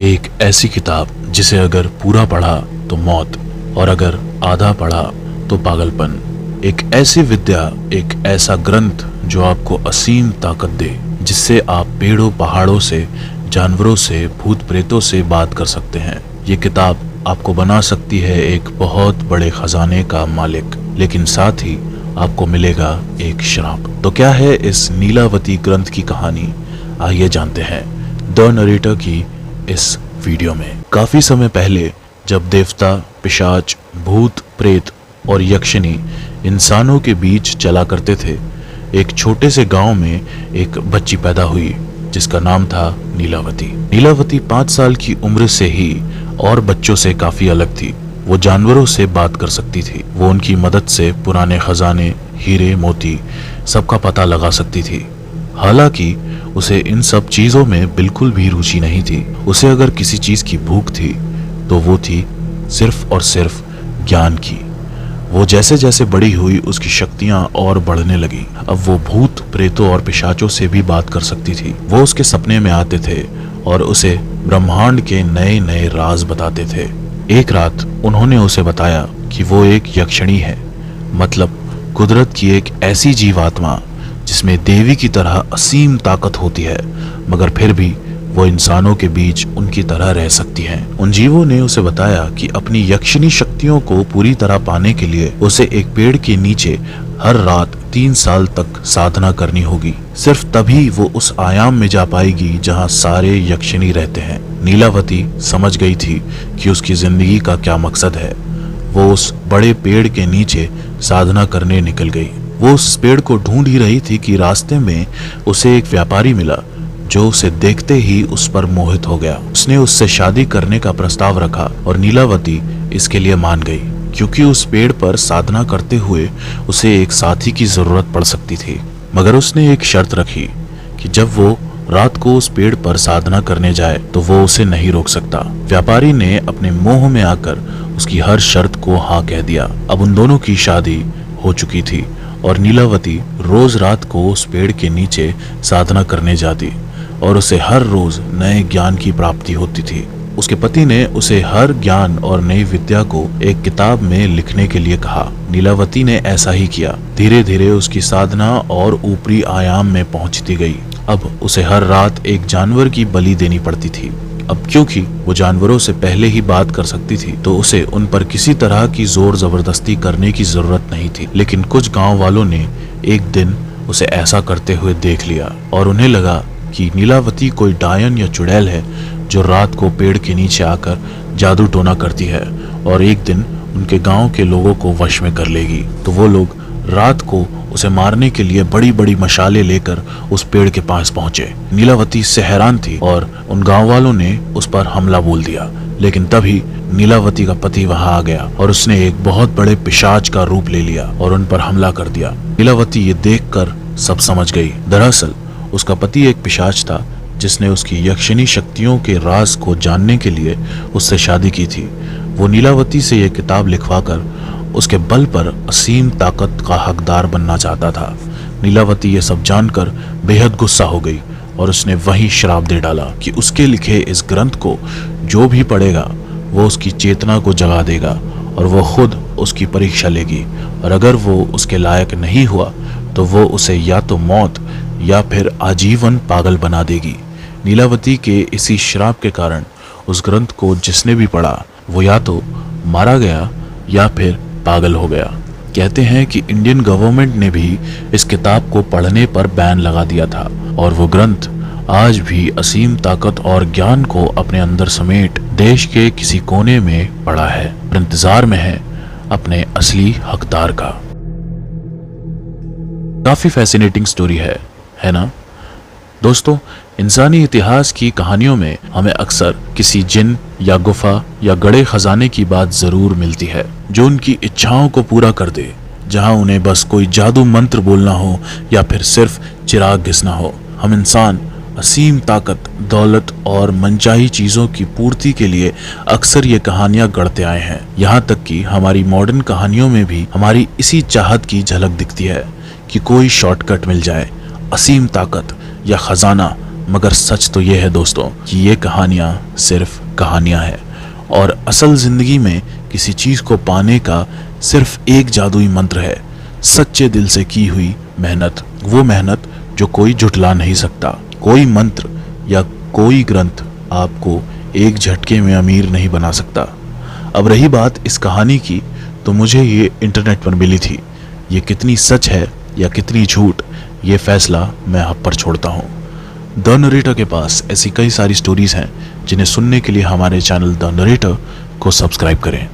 एक ऐसी किताब जिसे अगर पूरा पढ़ा तो मौत और अगर आधा पढ़ा तो पागलपन। एक ऐसी विद्या, एक ऐसा ग्रंथ जो आपको असीम ताकत दे, जिससे आप पेड़ों पहाड़ों से, जानवरों से, भूत प्रेतों से बात कर सकते हैं। ये किताब आपको बना सकती है एक बहुत बड़े खजाने का मालिक, लेकिन साथ ही आपको मिलेगा एक श्राप। तो क्या है इस नीलावती ग्रंथ की कहानी, आइए जानते हैं द नरेटर की इस वीडियो में। काफी समय पहले जब देवता, पिशाच, भूत प्रेत और यक्षिणी इंसानों के बीच चला करते थे, एक छोटे से गांव में एक बच्ची पैदा हुई जिसका नाम था नीलावती। नीलावती 5 साल की उम्र से ही और बच्चों से काफी अलग थी। वो जानवरों से बात कर सकती थी। वो उनकी मदद से पुराने खजाने, हीरे मोती सबका पता लगा सकती थी। हालांकि उसे इन सब चीजों में बिल्कुल भी रुचि नहीं थी। उसे अगर किसी चीज की भूख थी तो वो थी सिर्फ और सिर्फ ज्ञान की। वो जैसे जैसे बड़ी हुई उसकी शक्तियां और बढ़ने लगी। अब वो भूत प्रेतों और पिशाचों से भी बात कर सकती थी। वो उसके सपने में आते थे और उसे ब्रह्मांड के नए नए राज बताते थे। एक रात उन्होंने उसे बताया कि वो एक यक्षिणी है, मतलब कुदरत की एक ऐसी जीवात्मा जिसमें देवी की तरह असीम ताकत होती है, मगर फिर भी वो इंसानों के बीच उनकी तरह रह सकती हैं। उन जीवों ने उसे बताया कि अपनी यक्षिणी शक्तियों को पूरी तरह पाने के लिए उसे एक पेड़ के नीचे हर रात 3 साल तक साधना करनी होगी। सिर्फ तभी वो उस आयाम में जा पाएगी जहाँ सारे यक्षिणी रहते हैं। नीलावती समझ गई थी कि उसकी जिंदगी का क्या मकसद है। वो उस बड़े पेड़ के नीचे साधना करने निकल गई। वो उस पेड़ को ढूंढ ही रही थी कि रास्ते में उसे एक व्यापारी मिला जो उसे देखते ही उस पर मोहित हो गया। उसने उससे शादी करने का प्रस्ताव रखा और नीलावती इसके लिए मान गई, क्योंकि उस पेड़ पर साधना करते हुए उसे एक साथी की जरूरत पड़ सकती थी। मगर उसने एक शर्त रखी कि जब वो रात को उस पेड़ पर साधना करने जाए तो वो उसे नहीं रोक सकता। व्यापारी ने अपने मोह में आकर उसकी हर शर्त को हाँ कह दिया। अब उन दोनों की शादी हो चुकी थी और नीलावती रोज रात को उस पेड़ के नीचे साधना करने जाती और उसे हर रोज नए ज्ञान की प्राप्ति होती थी। उसके पति ने उसे हर ज्ञान और नई विद्या को एक किताब में लिखने के लिए कहा। नीलावती ने ऐसा ही किया। धीरे धीरे उसकी साधना और ऊपरी आयाम में पहुंचती गई। अब उसे हर रात एक जानवर की बलि देनी पड़ती थी। अब क्योंकि वो जानवरों से पहले ही बात कर सकती थी तो उसे उन पर किसी तरह की जोर जबरदस्ती करने की जरूरत नहीं थी। लेकिन कुछ गांव वालों ने एक दिन उसे ऐसा करते हुए देख लिया और उन्हें लगा कि नीलावती कोई डायन या चुड़ैल है जो रात को पेड़ के नीचे आकर जादू टोना करती है और एक दिन उनके गांव के लोगों को वश में कर लेगी। तो वो लोग रात को उसे मारने के लिए बड़ी बड़ी मशालें लेकर उस पेड़ के पास पहुंचे। नीलावती इससे हैरान थी और उन गांव वालों ने उस पर हमला बोल दिया। लेकिन तभी नीलावती का पति वहां आ गया और उसने एक बहुत बड़े पिशाच का रूप ले लिया और उन पर हमला कर दिया। नीलावती ये देखकर सब समझ गई। दरअसल उसका पति एक पिशाच था जिसने उसकी यक्षिणी शक्तियों के राज को जानने के लिए उससे शादी की थी। वो नीलावती से ये किताब लिखवाकर उसके बल पर असीम ताकत का हकदार बनना चाहता था। नीलावती ये सब जानकर बेहद गुस्सा हो गई और उसने वही श्राप दे डाला कि उसके लिखे इस ग्रंथ को जो भी पढ़ेगा वो उसकी चेतना को जगा देगा और वो खुद उसकी परीक्षा लेगी, और अगर वो उसके लायक नहीं हुआ तो वो उसे या तो मौत या फिर आजीवन पागल बना देगी। नीलावती के इसी श्राप के कारण उस ग्रंथ को जिसने भी पढ़ा वो या तो मारा गया या फिर पागल हो गया। कहते हैं कि इंडियन गवर्नमेंट ने भी इस किताब को पढ़ने पर बैन लगा दिया था और वो ग्रंथ आज भी असीम ताकत और ज्ञान को अपने अंदर समेट देश के किसी कोने में पड़ा है और इंतजार में है अपने असली हकदार का। काफी फैसिनेटिंग स्टोरी है ना दोस्तों। इंसानी इतिहास की कहानियों में हमें अक्सर किसी जिन या गुफा या गड़े खजाने की बात जरूर मिलती है जो उनकी इच्छाओं को पूरा कर दे, जहां उन्हें बस कोई जादू मंत्र बोलना हो या फिर सिर्फ चिराग घिसना हो। हम इंसान असीम ताकत, दौलत और मनचाही चीजों की पूर्ति के लिए अक्सर ये कहानियां गढ़ते आए हैं। यहाँ तक कि हमारी मॉडर्न कहानियों में भी हमारी इसी चाहत की झलक दिखती है कि कोई शॉर्टकट मिल जाए, असीम ताकत या खजाना मगर सच तो ये है दोस्तों कि ये कहानियां सिर्फ कहानियां हैं और असल जिंदगी में किसी चीज को पाने का सिर्फ एक जादुई मंत्र है, सच्चे दिल से की हुई मेहनत। वो मेहनत जो कोई जुटला नहीं सकता। कोई मंत्र या कोई ग्रंथ आपको एक झटके में अमीर नहीं बना सकता। अब रही बात इस कहानी की, तो मुझे ये इंटरनेट पर मिली थी। ये कितनी सच है या कितनी झूठ, ये फैसला मैं आप पर छोड़ता हूँ। द नरेटर के पास ऐसी कई सारी स्टोरीज हैं जिन्हें सुनने के लिए हमारे चैनल द नरेटर को सब्सक्राइब करें।